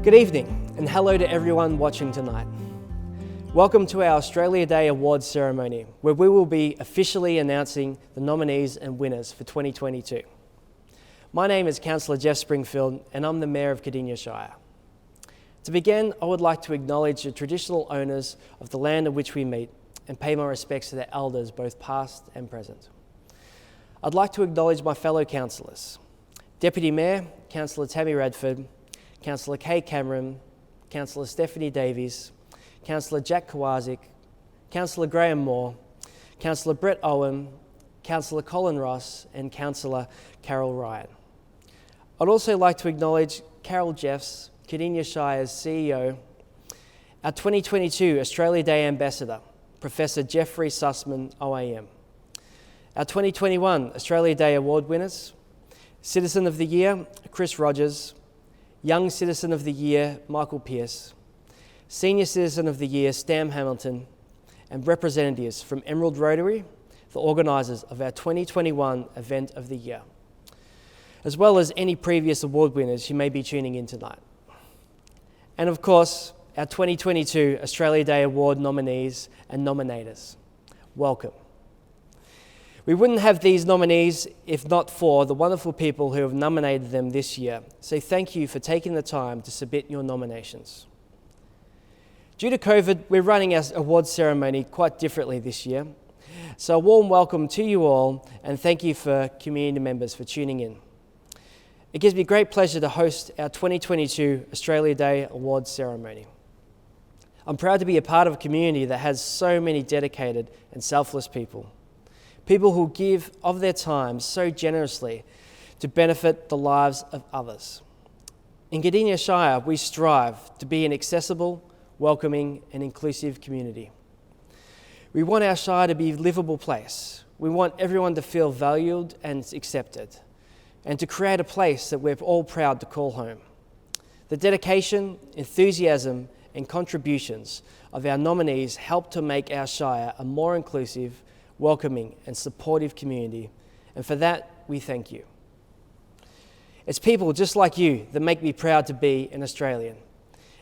Good evening and hello to everyone watching tonight. Welcome to our Australia Day Awards ceremony, where we will be officially announcing the nominees and winners for 2022. My name is Councillor Jeff Springfield and I'm the Mayor of Cardina Shire. To begin, I would like to acknowledge the traditional owners of the land on which we meet and pay my respects to their elders, both past and present. I'd like to acknowledge my fellow councillors, Deputy Mayor, Councillor Tammy Radford, Councillor Kay Cameron, Councillor Stephanie Davies, Councillor Jack Kowazik, Councillor Graham Moore, Councillor Brett Owen, Councillor Colin Ross and Councillor Carol Ryan. I'd also like to acknowledge Carol Jeffs, Cardina Shire's CEO, our 2022 Australia Day Ambassador, Professor Jeffrey Sussman, OAM, our 2021 Australia Day Award winners, Citizen of the Year, Chris Rogers, Young Citizen of the Year, Michael Pearce, Senior Citizen of the Year, Stam Hamilton, and representatives from Emerald Rotary, the organisers of our 2021 Event of the Year, as well as any previous award winners who may be tuning in tonight. And of course, our 2022 Australia Day Award nominees and nominators. Welcome. We wouldn't have these nominees if not for the wonderful people who have nominated them this year, so thank you for taking the time to submit your nominations. Due to COVID, we're running our awards ceremony quite differently this year, so a warm welcome to you all and thank you for community members for tuning in. It gives me great pleasure to host our 2022 Australia Day Awards ceremony. I'm proud to be a part of a community that has so many dedicated and selfless people. People who give of their time so generously to benefit the lives of others. In Cardina Shire, we strive to be an accessible, welcoming and inclusive community. We want our Shire to be a livable place. We want everyone to feel valued and accepted, and to create a place that we're all proud to call home. The dedication, enthusiasm and contributions of our nominees help to make our Shire a more inclusive, welcoming and supportive community, and for that we thank you. It's people just like you that make me proud to be an Australian,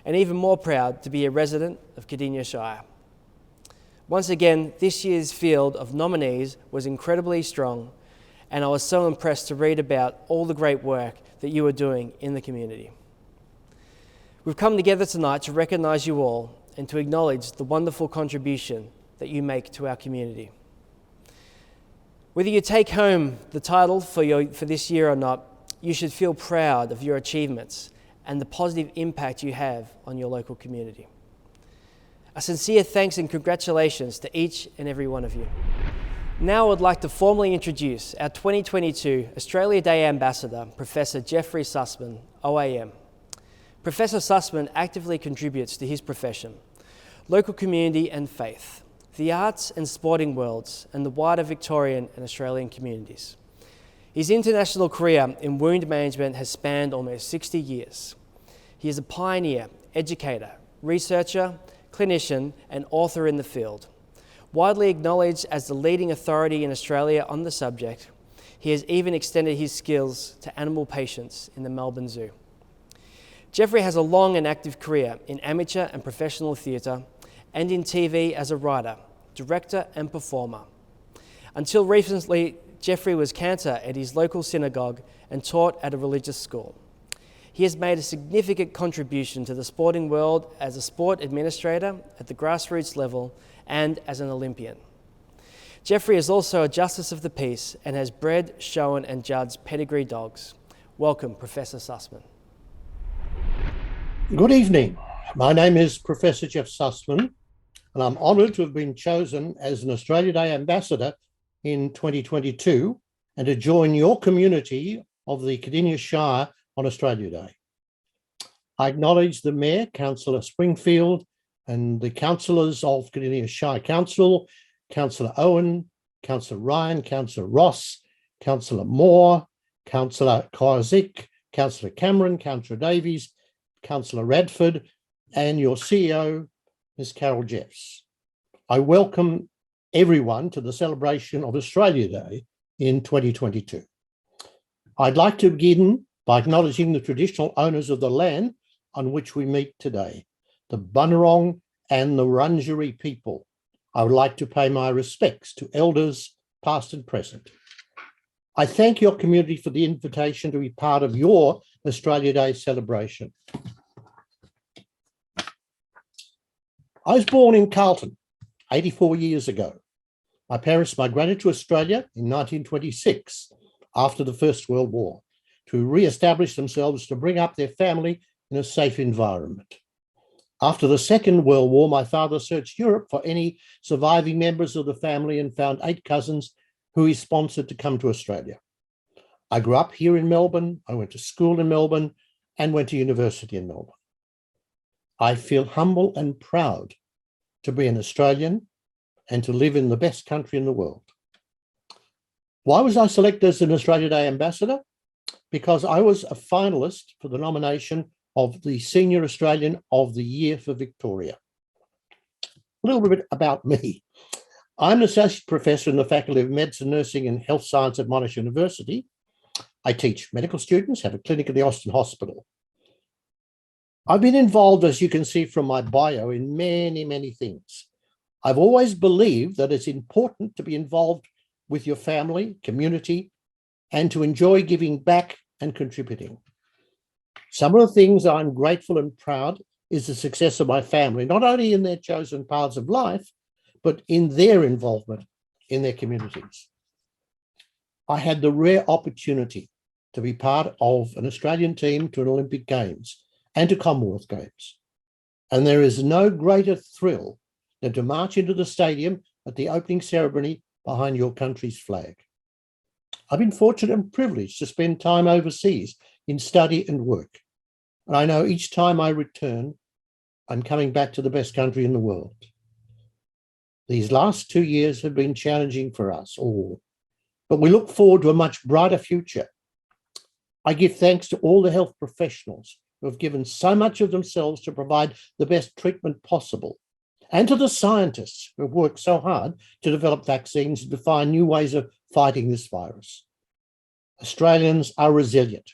and even more proud to be a resident of Cardina Shire. Once again, this year's field of nominees was incredibly strong, and I was so impressed to read about all the great work that you are doing in the community. We've come together tonight to recognise you all and to acknowledge the wonderful contribution that you make to our community. Whether you take home the title for this year or not, you should feel proud of your achievements and the positive impact you have on your local community. A sincere thanks and congratulations to each and every one of you. Now I would like to formally introduce our 2022 Australia Day Ambassador, Professor Jeffrey Sussman, OAM. Professor Sussman actively contributes to his profession, local community and faith, the arts and sporting worlds, and the wider Victorian and Australian communities. His international career in wound management has spanned almost 60 years. He is a pioneer, educator, researcher, clinician, and author in the field. Widely acknowledged as the leading authority in Australia on the subject, he has even extended his skills to animal patients in the Melbourne Zoo. Jeffrey has a long and active career in amateur and professional theatre and in TV as a writer, director and performer. Until recently, Jeffrey was cantor at his local synagogue and taught at a religious school. He has made a significant contribution to the sporting world as a sport administrator at the grassroots level and as an Olympian. Jeffrey is also a Justice of the Peace and has bred, shown and judged pedigree dogs. Welcome, Professor Sussman. Good evening. My name is Professor Jeff Sussman, and I'm honoured to have been chosen as an Australia Day Ambassador in 2022 and to join your community of the Cardina Shire on Australia Day. I acknowledge the Mayor, Councillor Springfield, and the councillors of Cardina Shire Council, Councillor Owen, Councillor Ryan, Councillor Ross, Councillor Moore, Councillor Kowazik, Councillor Cameron, Councillor Davies, Councillor Radford, and your CEO, Ms. Carol Jeffs. I welcome everyone to the celebration of Australia Day in 2022. I'd like to begin by acknowledging the traditional owners of the land on which we meet today, the Bunurong and the Wurundjeri people. I would like to pay my respects to elders past and present. I thank your community for the invitation to be part of your Australia Day celebration. I was born in Carlton 84 years ago. My parents migrated to Australia in 1926 after the First World War to re-establish themselves to bring up their family in a safe environment. After the Second World War, my father searched Europe for any surviving members of the family and found 8 cousins who he sponsored to come to Australia. I grew up here in Melbourne. I went to school in Melbourne and went to university in Melbourne. I feel humble and proud to be an Australian and to live in the best country in the world. Why was I selected as an Australia Day ambassador? Because I was a finalist for the nomination of the Senior Australian of the Year for Victoria. A little bit about me. I'm an associate professor in the Faculty of Medicine, Nursing and Health Science at Monash University. I teach medical students, have a clinic at the Austin Hospital. I've been involved, as you can see from my bio, in many, many things. I've always believed that it's important to be involved with your family, community, and to enjoy giving back and contributing. Some of the things I'm grateful and proud is the success of my family, not only in their chosen paths of life, but in their involvement in their communities. I had the rare opportunity to be part of an Australian team to an Olympic Games and to Commonwealth Games. And there is no greater thrill than to march into the stadium at the opening ceremony behind your country's flag. I've been fortunate and privileged to spend time overseas in study and work. And I know each time I return, I'm coming back to the best country in the world. These last 2 years have been challenging for us all, but we look forward to a much brighter future. I give thanks to all the health professionals who have given so much of themselves to provide the best treatment possible, and to the scientists who have worked so hard to develop vaccines and to find new ways of fighting this virus. Australians are resilient.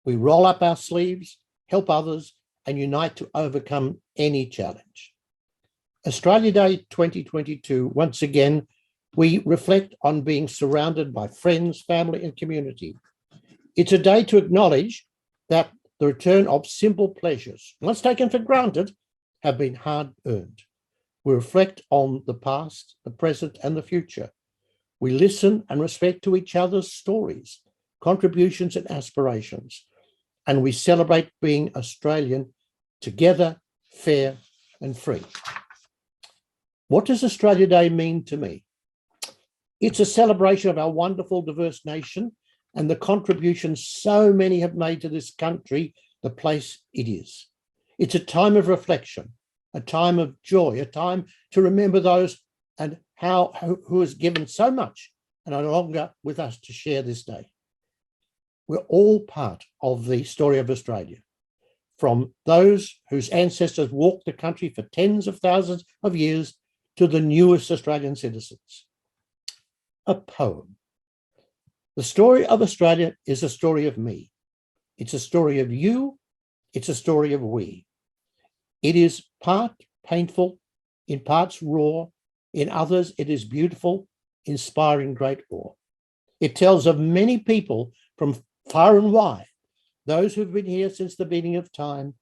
We roll up our sleeves, help others, and unite to overcome any challenge. Australia Day 2022, once again, we reflect on being surrounded by friends, family, and community. It's a day to acknowledge that the return of simple pleasures, once taken for granted, have been hard-earned. We reflect on the past, the present, and the future. We listen and respect to each other's stories, contributions, and aspirations. And we celebrate being Australian together, fair, and free. What does Australia Day mean to me? It's a celebration of our wonderful, diverse nation and the contributions so many have made to this country, the place it is. It's a time of reflection, a time of joy, a time to remember those and who has given so much and are no longer with us to share this day. We're all part of the story of Australia, from those whose ancestors walked the country for tens of thousands of years to the newest Australian citizens. A poem. The story of Australia is a story of me. It's a story of you. It's a story of we. It is part painful, in parts raw, in others it is beautiful, inspiring great awe. It tells of many people from far and wide, those who've been here since the beginning of time.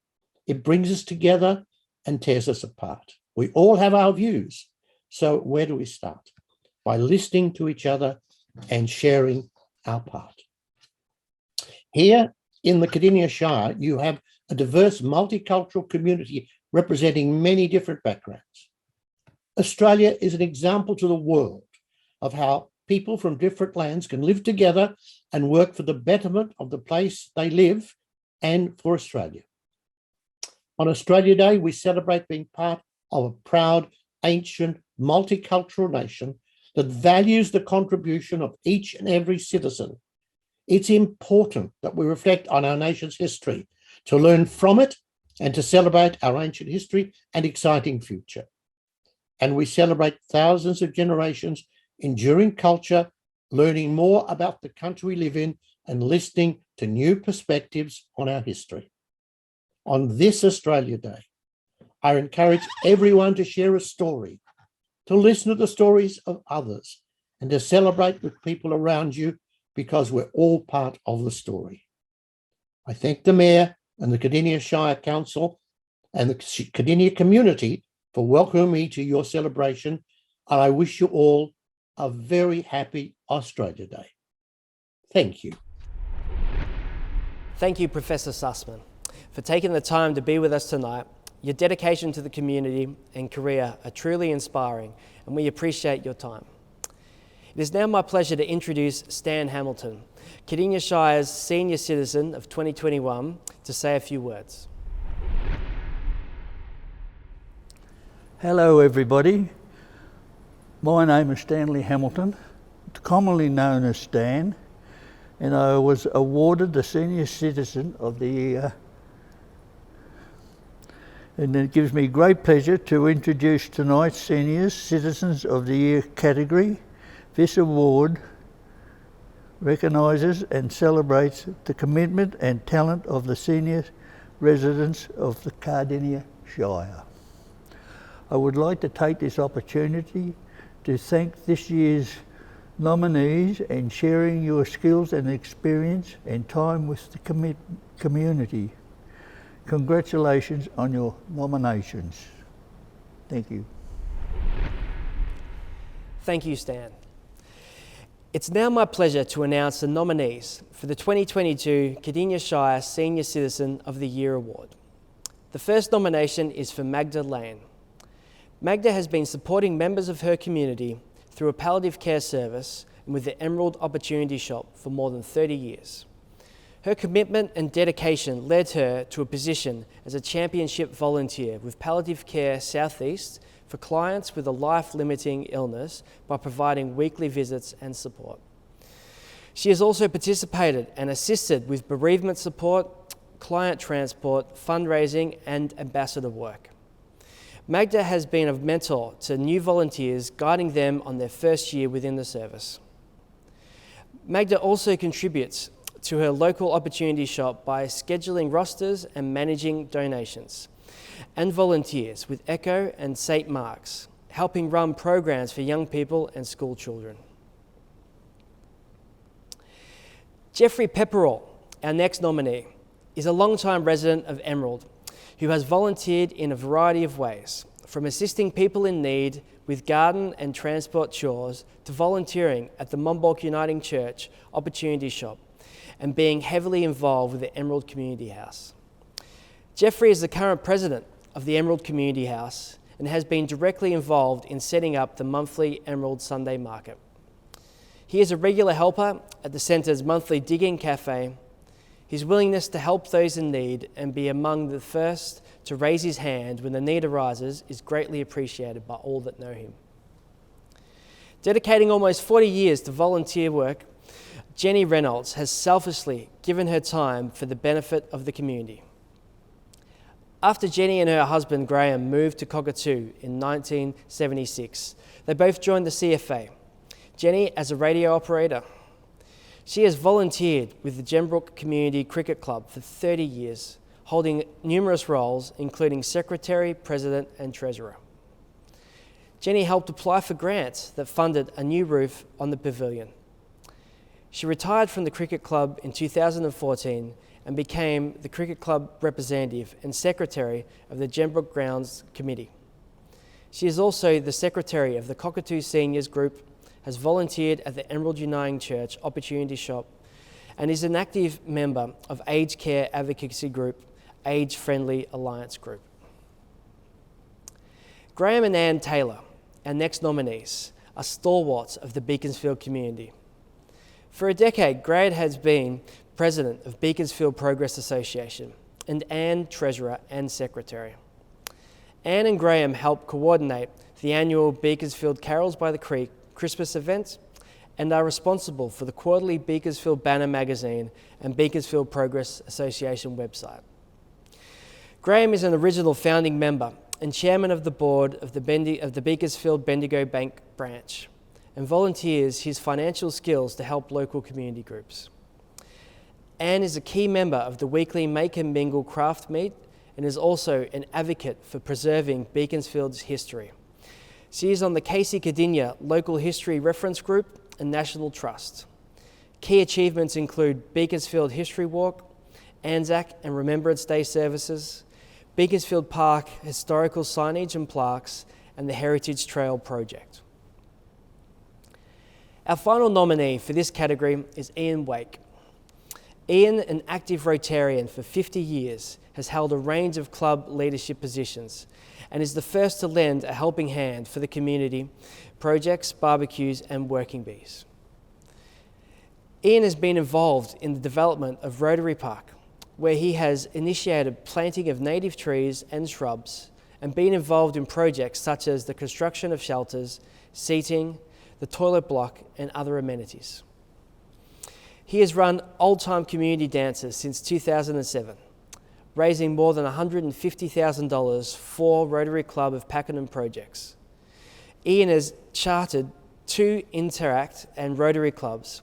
It brings us together and tears us apart. We all have our views. So where do we start? By listening to each other and sharing our part. Here in the Cardina Shire, you have a diverse multicultural community representing many different backgrounds. Australia is an example to the world of how people from different lands can live together and work for the betterment of the place they live and for Australia. On Australia Day, we celebrate being part of a proud, ancient, multicultural nation that values the contribution of each and every citizen. It's important that we reflect on our nation's history, to learn from it and to celebrate our ancient history and exciting future. And we celebrate thousands of generations enduring culture, learning more about the country we live in and listening to new perspectives on our history. On this Australia Day, I encourage everyone to share a story, to listen to the stories of others, and to celebrate with people around you because we're all part of the story. I thank the Mayor and the Cardina Shire Council and the Cardina community for welcoming me to your celebration, and I wish you all a very happy Australia Day. Thank you. Thank you, Professor Sussman, for taking the time to be with us tonight. Your dedication to the community and career are truly inspiring, and we appreciate your time. It is now my pleasure to introduce Stan Hamilton, Cardina Shire's Senior Citizen of 2021, to say a few words. Hello everybody, my name is Stanley Hamilton, commonly known as Stan, and I was awarded the Senior Citizen of the Year. And it gives me great pleasure to introduce tonight's Senior Citizens of the Year category. This award recognises and celebrates the commitment and talent of the senior residents of the Cardina Shire. I would like to take this opportunity to thank this year's nominees and sharing your skills and experience and time with the community. Congratulations on your nominations. Thank you. Thank you, Stan. It's now my pleasure to announce the nominees for the 2022 Cardina Shire Senior Citizen of the Year Award. The first nomination is for Magda Lane. Magda has been supporting members of her community through a palliative care service and with the Emerald Opportunity Shop for more than 30 years. Her commitment and dedication led her to a position as a championship volunteer with Palliative Care Southeast for clients with a life-limiting illness by providing weekly visits and support. She has also participated and assisted with bereavement support, client transport, fundraising, and ambassador work. Magda has been a mentor to new volunteers, guiding them on their first year within the service. Magda also contributes to her local opportunity shop by scheduling rosters and managing donations, and volunteers with Echo and St. Mark's, helping run programs for young people and school children. Jeffrey Pepperell, our next nominee, is a long-time resident of Emerald who has volunteered in a variety of ways, from assisting people in need with garden and transport chores to volunteering at the Monbulk Uniting Church Opportunity Shop and being heavily involved with the Emerald Community House. Jeffrey is the current president of the Emerald Community House and has been directly involved in setting up the monthly Emerald Sunday Market. He is a regular helper at the centre's monthly Dig-In Cafe. His willingness to help those in need and be among the first to raise his hand when the need arises is greatly appreciated by all that know him. Dedicating almost 40 years to volunteer work, Jenny Reynolds has selflessly given her time for the benefit of the community. After Jenny and her husband Graham moved to Cockatoo in 1976, they both joined the CFA, Jenny as a radio operator. She has volunteered with the Gembrook Community Cricket Club for 30 years, holding numerous roles, including Secretary, President, and Treasurer. Jenny helped apply for grants that funded a new roof on the pavilion. She retired from the cricket club in 2014 and became the cricket club representative and secretary of the Gembrook Grounds Committee. She is also the secretary of the Cockatoo Seniors Group, has volunteered at the Emerald Uniting Church Opportunity Shop, and is an active member of aged care advocacy group, Age Friendly Alliance Group. Graham and Ann Taylor, our next nominees, are stalwarts of the Beaconsfield community. For a decade, Graham has been president of Beaconsfield Progress Association, and Ann treasurer and secretary. Ann and Graham help coordinate the annual Beaconsfield Carols by the Creek Christmas event and are responsible for the quarterly Beaconsfield Banner magazine and Beaconsfield Progress Association website. Graham is an original founding member and chairman of the board of the Beaconsfield Bendigo Bank branch and volunteers his financial skills to help local community groups. Anne is a key member of the weekly Make and Mingle craft meet and is also an advocate for preserving Beaconsfield's history. She is on the Cardina Local History Reference Group and National Trust. Key achievements include Beaconsfield History Walk, Anzac and Remembrance Day services, Beaconsfield Park historical signage and plaques, and the Heritage Trail project. Our final nominee for this category is Ian Wake. Ian, an active Rotarian for 50 years, has held a range of club leadership positions and is the first to lend a helping hand for the community, projects, barbecues and working bees. Ian has been involved in the development of Rotary Park, where he has initiated planting of native trees and shrubs and been involved in projects such as the construction of shelters, seating, the toilet block and other amenities. He has run old-time community dances since 2007, raising more than $150,000 for Rotary Club of Pakenham projects. Ian has chartered two Interact and Rotary clubs.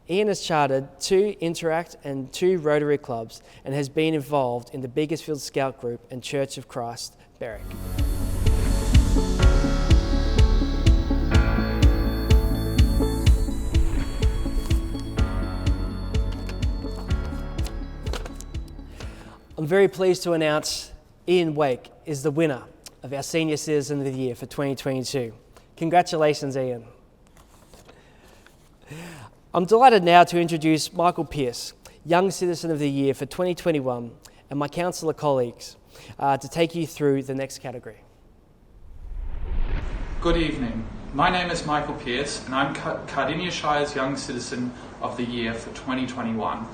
Ian has chartered two Interact and two Rotary clubs and has been involved in the Beaconsfield Scout Group and Church of Christ, Berwick. I'm very pleased to announce Ian Wake is the winner of our Senior Citizen of the Year for 2022. Congratulations, Ian. I'm delighted now to introduce Michael Pearce, Young Citizen of the Year for 2021, and my councillor colleagues to take you through the next category. Good evening. My name is Michael Pearce and I'm Cardina Shire's Young Citizen of the Year for 2021.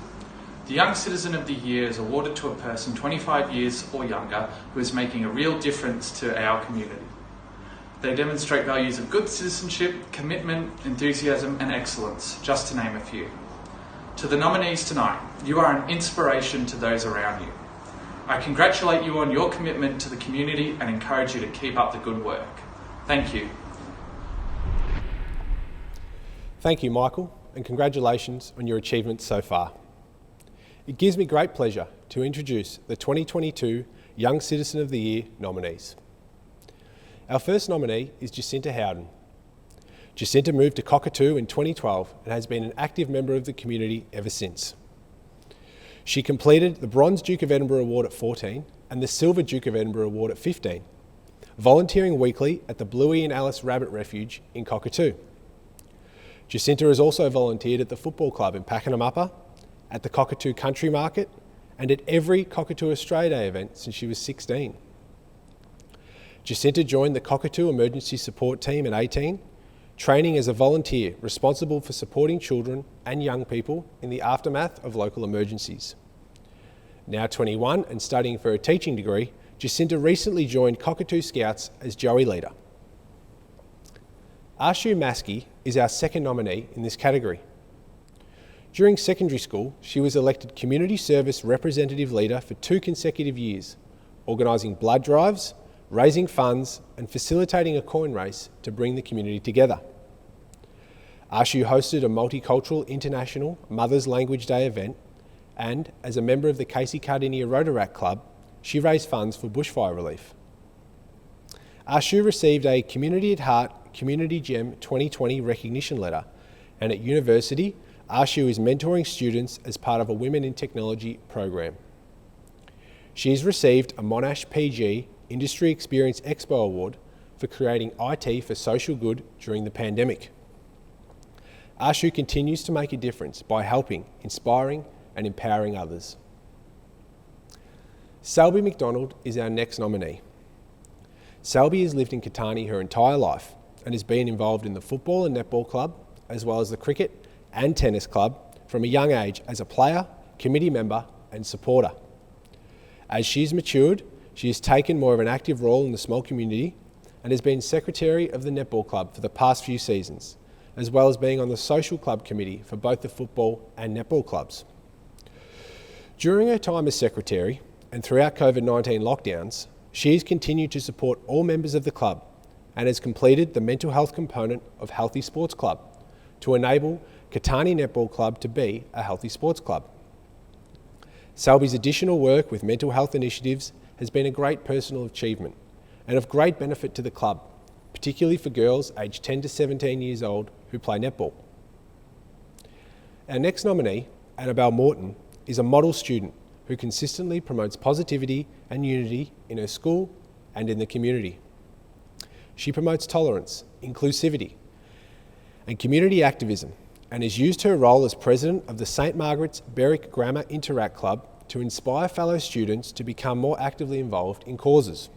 The Young Citizen of the Year is awarded to a person 25 years or younger who is making a real difference to our community. They demonstrate values of good citizenship, commitment, enthusiasm and excellence, just to name a few. To the nominees tonight, you are an inspiration to those around you. I congratulate you on your commitment to the community and encourage you to keep up the good work. Thank you. Thank you, Michael, and congratulations on your achievements so far. It gives me great pleasure to introduce the 2022 Young Citizen of the Year nominees. Our first nominee is Jacinta Howden. Jacinta moved to Cockatoo in 2012 and has been an active member of the community ever since. She completed the Bronze Duke of Edinburgh Award at 14 and the Silver Duke of Edinburgh Award at 15, volunteering weekly at the Bluey and Alice Rabbit Refuge in Cockatoo. Jacinta has also volunteered at the football club in Pakenham Upper, at the Cockatoo Country Market, and at every Cockatoo Australia Day event since she was 16. Jacinta joined the Cockatoo Emergency Support Team at 18, training as a volunteer responsible for supporting children and young people in the aftermath of local emergencies. Now 21 and studying for a teaching degree, Jacinta recently joined Cockatoo Scouts as Joey Leader. Salvi Mcdonald is our second nominee in this category. During secondary school, she was elected Community Service Representative Leader for 2 consecutive years, organising blood drives, raising funds and facilitating a coin race to bring the community together. Salvi hosted a multicultural international Mother's Language Day event and, as a member of the Cardina Rotaract Club, she raised funds for bushfire relief. Salvi received a Community at Heart Community Gem 2020 recognition letter, and at university, Salvi is mentoring students as part of a Women in Technology program. She has received a Monash PG Industry Experience Expo Award for creating IT for social good during the pandemic. Salvi continues to make a difference by helping, inspiring and empowering others. Salvi Mcdonald is our next nominee. Salvi has lived in Catani her entire life and has been involved in the football and netball club, as well as the cricket and tennis club from a young age as a player, committee member and supporter. As she's matured, she has taken more of an active role in the small community and has been secretary of the netball club for the past few seasons, as well as being on the social club committee for both the football and netball clubs. During her time as secretary and throughout COVID-19 lockdowns, she has continued to support all members of the club and has completed the mental health component of Healthy Sports Club to enable Catani Netball Club to be a healthy sports club. Salvi's additional work with mental health initiatives has been a great personal achievement and of great benefit to the club, particularly for girls aged 10 to 17 years old who play netball. Our next nominee, Annabelle Morton, is a model student who consistently promotes positivity and unity in her school and in the community. She promotes tolerance, inclusivity, and community activism, and has used her role as president of the St Margaret's Berwick Grammar Interact Club to inspire fellow students to become more actively involved in causes.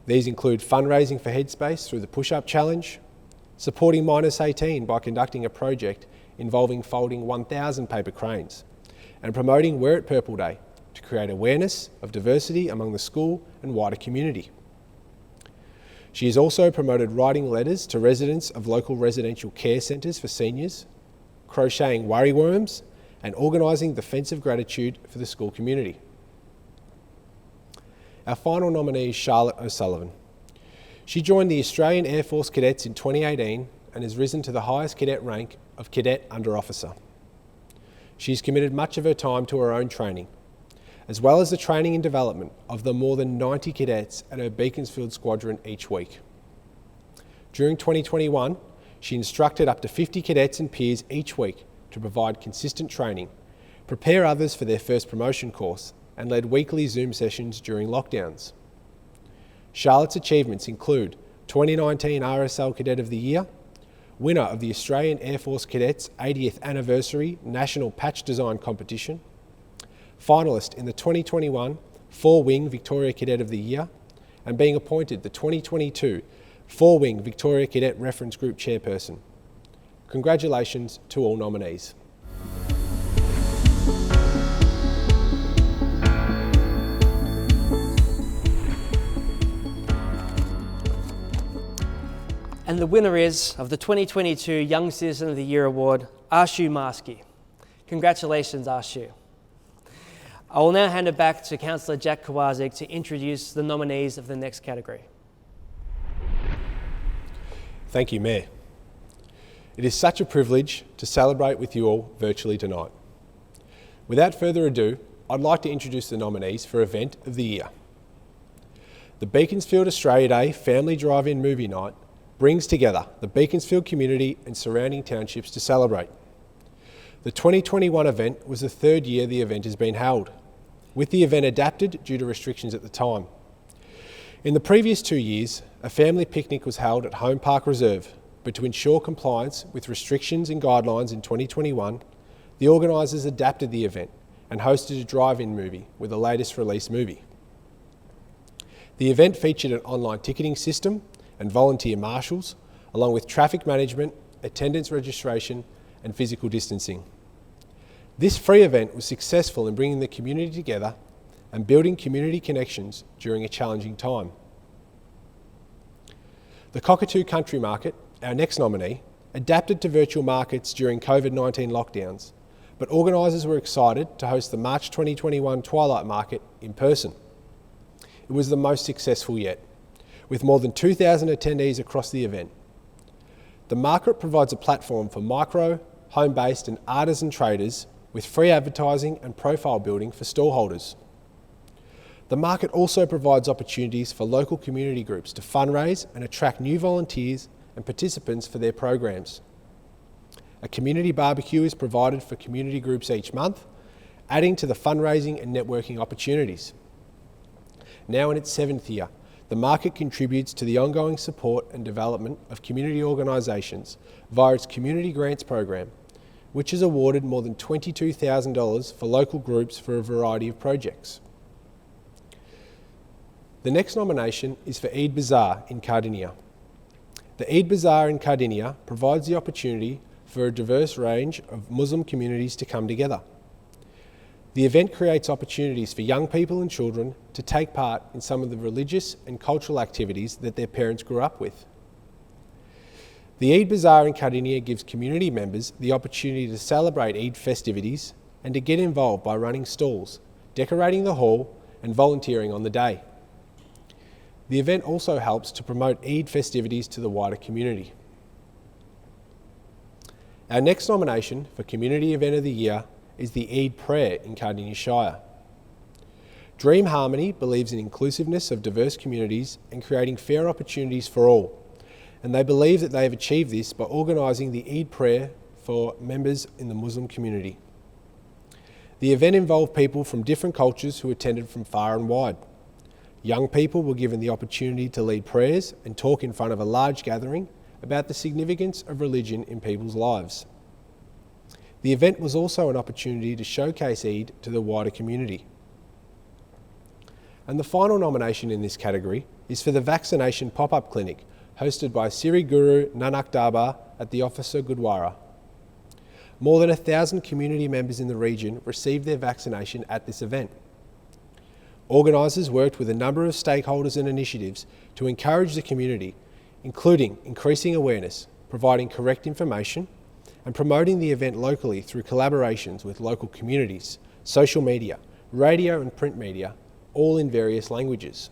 These include fundraising for Headspace through the Push-Up Challenge, supporting Minus 18 by conducting a project involving folding 1,000 paper cranes, and promoting Wear It Purple Day to create awareness of diversity among the school and wider community. She has also promoted writing letters to residents of local residential care centres for seniors, crocheting worry worms, and organising the Fence of Gratitude for the school community. Our final nominee is Charlotte O'Sullivan. She joined the Australian Air Force Cadets in 2018 and has risen to the highest cadet rank of Cadet Under Officer. She's committed much of her time to her own training, as well as the training and development of the more than 90 cadets at her Beaconsfield Squadron each week. During 2021, she instructed up to 50 cadets and peers each week to provide consistent training, prepare others for their first promotion course, and led weekly Zoom sessions during lockdowns. Charlotte's achievements include 2019 RSL Cadet of the Year, winner of the Australian Air Force Cadets 80th Anniversary National Patch Design Competition, finalist in the 2021 Four-Wing Victoria Cadet of the Year, and being appointed the 2022 Four-Wing Victoria Cadet Reference Group Chairperson. Congratulations to all nominees. And the winner is, of the 2022 Young Citizen of the Year Award, Arshu Maski. Congratulations, Arshu. I will now hand it back to Councillor Jack Kowalczyk to introduce the nominees of the next category. Thank you, Mayor. It is such a privilege to celebrate with you all virtually tonight. Without further ado, I'd like to introduce the nominees for Event of the Year. The Beaconsfield Australia Day Family Drive-In Movie Night brings together the Beaconsfield community and surrounding townships to celebrate. The 2021 event was the third year the event has been held, with the event adapted due to restrictions at the time. In the previous 2 years, a family picnic was held at Home Park Reserve, but to ensure compliance with restrictions and guidelines in 2021, the organisers adapted the event and hosted a drive-in movie with the latest release movie. The event featured an online ticketing system and volunteer marshals, along with traffic management, attendance registration and physical distancing. This free event was successful in bringing the community together and building community connections during a challenging time. The Cockatoo Country Market, our next nominee, adapted to virtual markets during COVID-19 lockdowns, but organisers were excited to host the March 2021 Twilight Market in person. It was the most successful yet, with more than 2,000 attendees across the event. The market provides a platform for micro, home-based and artisan traders with free advertising and profile building for stallholders. The market also provides opportunities for local community groups to fundraise and attract new volunteers and participants for their programs. A community barbecue is provided for community groups each month, adding to the fundraising and networking opportunities. Now in its 7th year, the market contributes to the ongoing support and development of community organisations via its Community Grants program, which has awarded more than $22,000 for local groups for a variety of projects. The next nomination is for Eid Bazaar in Cardina. The Eid Bazaar in Cardina provides the opportunity for a diverse range of Muslim communities to come together. The event creates opportunities for young people and children to take part in some of the religious and cultural activities that their parents grew up with. The Eid Bazaar in Cardina gives community members the opportunity to celebrate Eid festivities and to get involved by running stalls, decorating the hall and volunteering on the day. The event also helps to promote Eid festivities to the wider community. Our next nomination for Community Event of the Year is the Eid prayer in Cardina Shire. Dream Harmony believes in inclusiveness of diverse communities and creating fair opportunities for all, and they believe that they have achieved this by organising the Eid prayer for members in the Muslim community. The event involved people from different cultures who attended from far and wide. Young people were given the opportunity to lead prayers and talk in front of a large gathering about the significance of religion in people's lives. The event was also an opportunity to showcase Eid to the wider community. And the final nomination in this category is for the vaccination pop-up clinic hosted by Siri Guru Nanak Darbar at the Officer Gurdwara. More than 1,000 community members in the region received their vaccination at this event. Organisers worked with a number of stakeholders and initiatives to encourage the community, including increasing awareness, providing correct information, and promoting the event locally through collaborations with local communities, social media, radio and print media, all in various languages.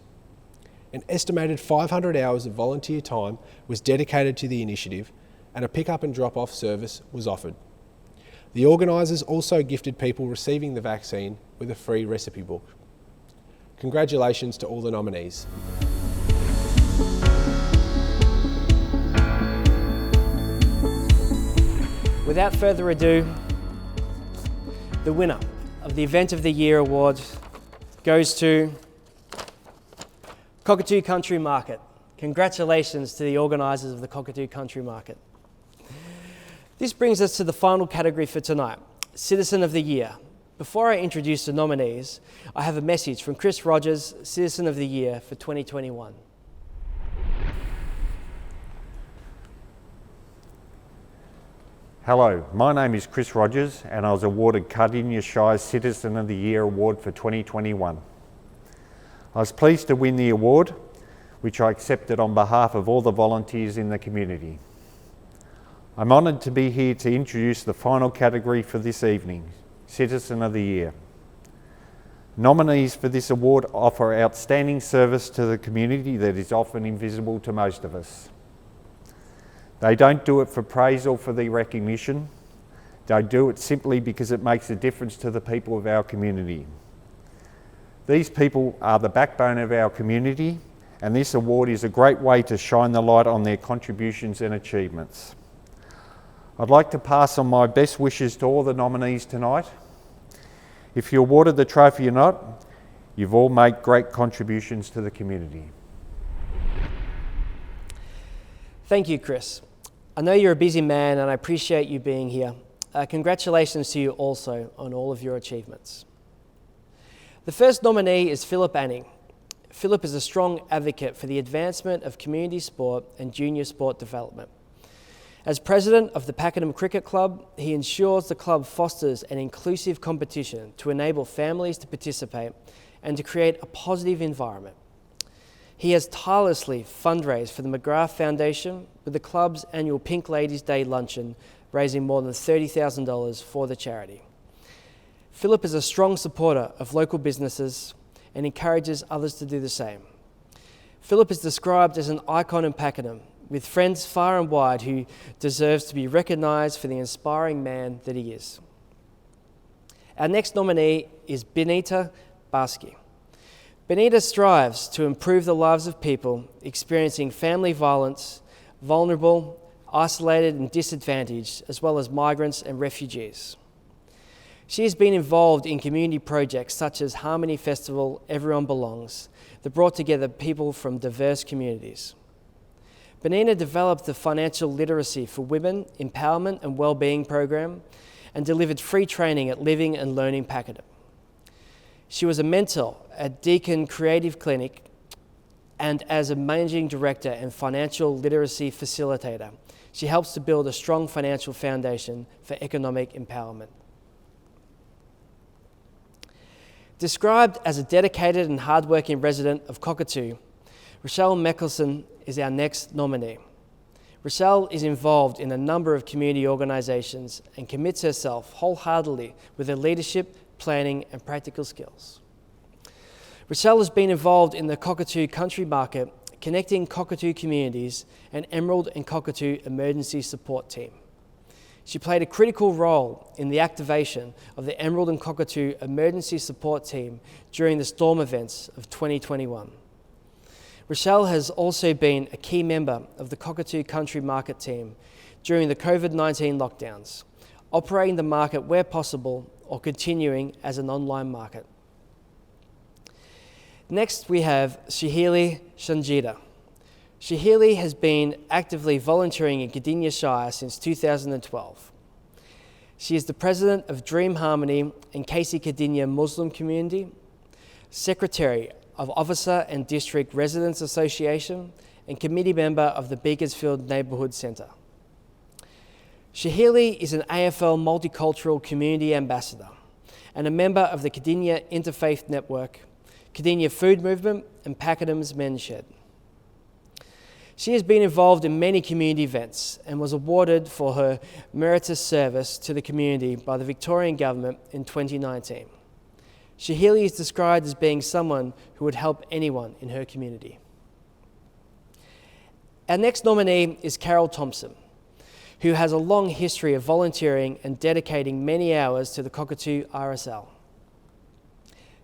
An estimated 500 hours of volunteer time was dedicated to the initiative, and a pick-up and drop-off service was offered. The organisers also gifted people receiving the vaccine with a free recipe book. Congratulations to all the nominees. Without further ado, the winner of the Event of the Year award goes to Cockatoo Country Market. Congratulations to the organisers of the Cockatoo Country Market. This brings us to the final category for tonight, Citizen of the Year. Before I introduce the nominees, I have a message from Chris Rogers, Citizen of the Year for 2021. Hello, my name is Chris Rogers and I was awarded Cardina Shire Citizen of the Year Award for 2021. I was pleased to win the award, which I accepted on behalf of all the volunteers in the community. I'm honoured to be here to introduce the final category for this evening, Citizen of the Year. Nominees for this award offer outstanding service to the community that is often invisible to most of us. They don't do it for praise or for the recognition. They do it simply because it makes a difference to the people of our community. These people are the backbone of our community, and this award is a great way to shine the light on their contributions and achievements. I'd like to pass on my best wishes to all the nominees tonight. If you're awarded the trophy or not, you've all made great contributions to the community. Thank you, Chris. I know you're a busy man and I appreciate you being here. Congratulations to you also on all of your achievements. The first nominee is Philip Anning. Philip is a strong advocate for the advancement of community sport and junior sport development. As president of the Pakenham Cricket Club, he ensures the club fosters an inclusive competition to enable families to participate and to create a positive environment. He has tirelessly fundraised for the McGrath Foundation with the club's annual Pink Ladies Day luncheon, raising more than $30,000 for the charity. Philip is a strong supporter of local businesses and encourages others to do the same. Philip is described as an icon in Pakenham, with friends far and wide who deserves to be recognised for the inspiring man that he is. Our next nominee is Benita Baski. Benita strives to improve the lives of people experiencing family violence, vulnerable, isolated and disadvantaged, as well as migrants and refugees. She has been involved in community projects such as Harmony Festival, Everyone Belongs, that brought together people from diverse communities. Benita developed the Financial Literacy for Women Empowerment and Wellbeing program and delivered free training at Living and Learning Pakenham. She was a mentor at Deakin Creative Clinic and as a managing director and financial literacy facilitator, she helps to build a strong financial foundation for economic empowerment. Described as a dedicated and hardworking resident of Cockatoo, Rochelle Mickelson is our next nominee. Rochelle is involved in a number of community organisations and commits herself wholeheartedly with her leadership, planning and practical skills. Rochelle has been involved in the Cockatoo Country Market, connecting Cockatoo communities and Emerald and Cockatoo Emergency Support Team. She played a critical role in the activation of the Emerald and Cockatoo Emergency Support Team during the storm events of 2021. Rochelle has also been a key member of the Cockatoo Country Market team during the COVID-19 lockdowns, operating the market where possible or continuing as an online market. Next, we have Shihili Shanjita. Shihili has been actively volunteering in Cardina Shire since 2012. She is the president of Dream Harmony and Casey Cardina Muslim Community, secretary of Officer and District Residents Association, and committee member of the Beaconsfield Neighbourhood Centre. Shihili is an AFL Multicultural Community Ambassador and a member of the Cardina Interfaith Network, Cardina Food Movement, and Pakenham's Men's Shed. She has been involved in many community events and was awarded for her meritorious service to the community by the Victorian Government in 2019. Shihili is described as being someone who would help anyone in her community. Our next nominee is Carol Thompson, who has a long history of volunteering and dedicating many hours to the Cockatoo RSL.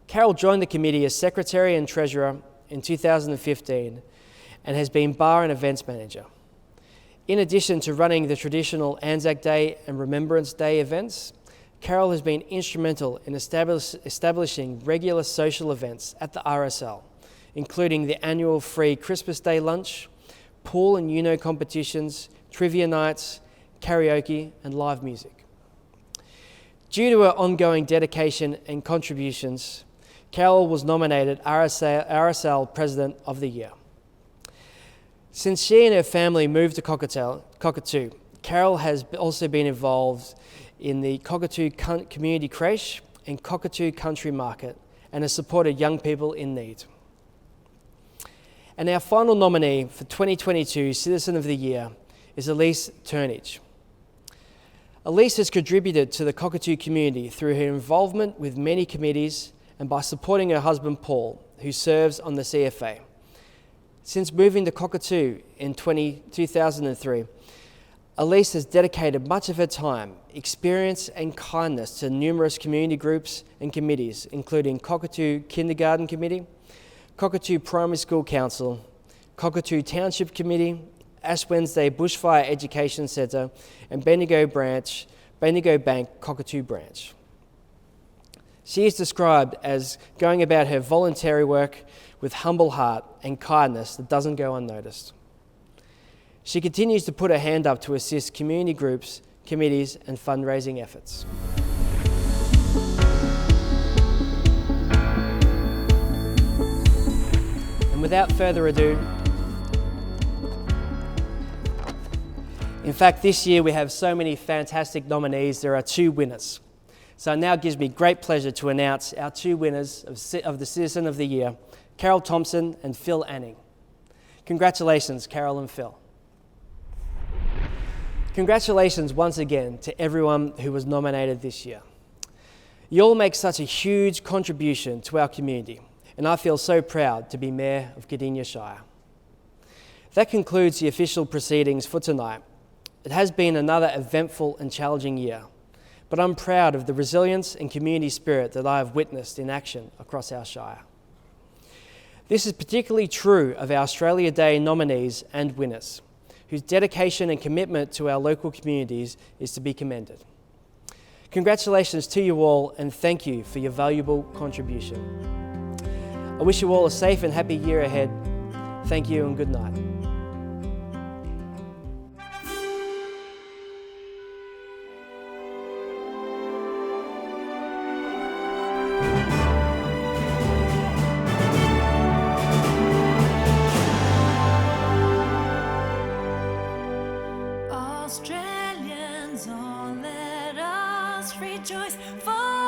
Carol joined the committee as Secretary and Treasurer in 2015 and has been Bar and Events Manager. In addition to running the traditional Anzac Day and Remembrance Day events, Carol has been instrumental in establishing regular social events at the RSL, including the annual free Christmas Day lunch, pool and Uno competitions, trivia nights, karaoke, and live music. Due to her ongoing dedication and contributions, Carol was nominated RSL President of the Year. Since she and her family moved to Cockatoo, Carol has also been involved in the Cockatoo Community Creche and Cockatoo Country Market and has supported young people in need. And our final nominee for 2022 Citizen of the Year is Elise Turnage. Elise has contributed to the Cockatoo community through her involvement with many committees and by supporting her husband Paul, who serves on the CFA. Since moving to Cockatoo in 2003, Elise has dedicated much of her time, experience and kindness to numerous community groups and committees, including Cockatoo Kindergarten Committee, Cockatoo Primary School Council, Cockatoo Township Committee, Ash Wednesday Bushfire Education Centre, and Bendigo Bank Cockatoo Branch. She is described as going about her voluntary work with humble heart and kindness that doesn't go unnoticed. She continues to put her hand up to assist community groups, committees, and fundraising efforts. And without further ado, in fact, this year we have so many fantastic nominees, there are 2 winners. So it now gives me great pleasure to announce our 2 winners of the Citizen of the Year, Carol Thompson and Phil Anning. Congratulations, Carol and Phil. Congratulations once again to everyone who was nominated this year. You all make such a huge contribution to our community, and I feel so proud to be Mayor of Cardina Shire. That concludes the official proceedings for tonight. It has been another eventful and challenging year, but I'm proud of the resilience and community spirit that I have witnessed in action across our Shire. This is particularly true of our Australia Day nominees and winners, whose dedication and commitment to our local communities is to be commended. Congratulations to you all, and thank you for your valuable contribution. I wish you all a safe and happy year ahead. Thank you and good night. Australians, all let us rejoice for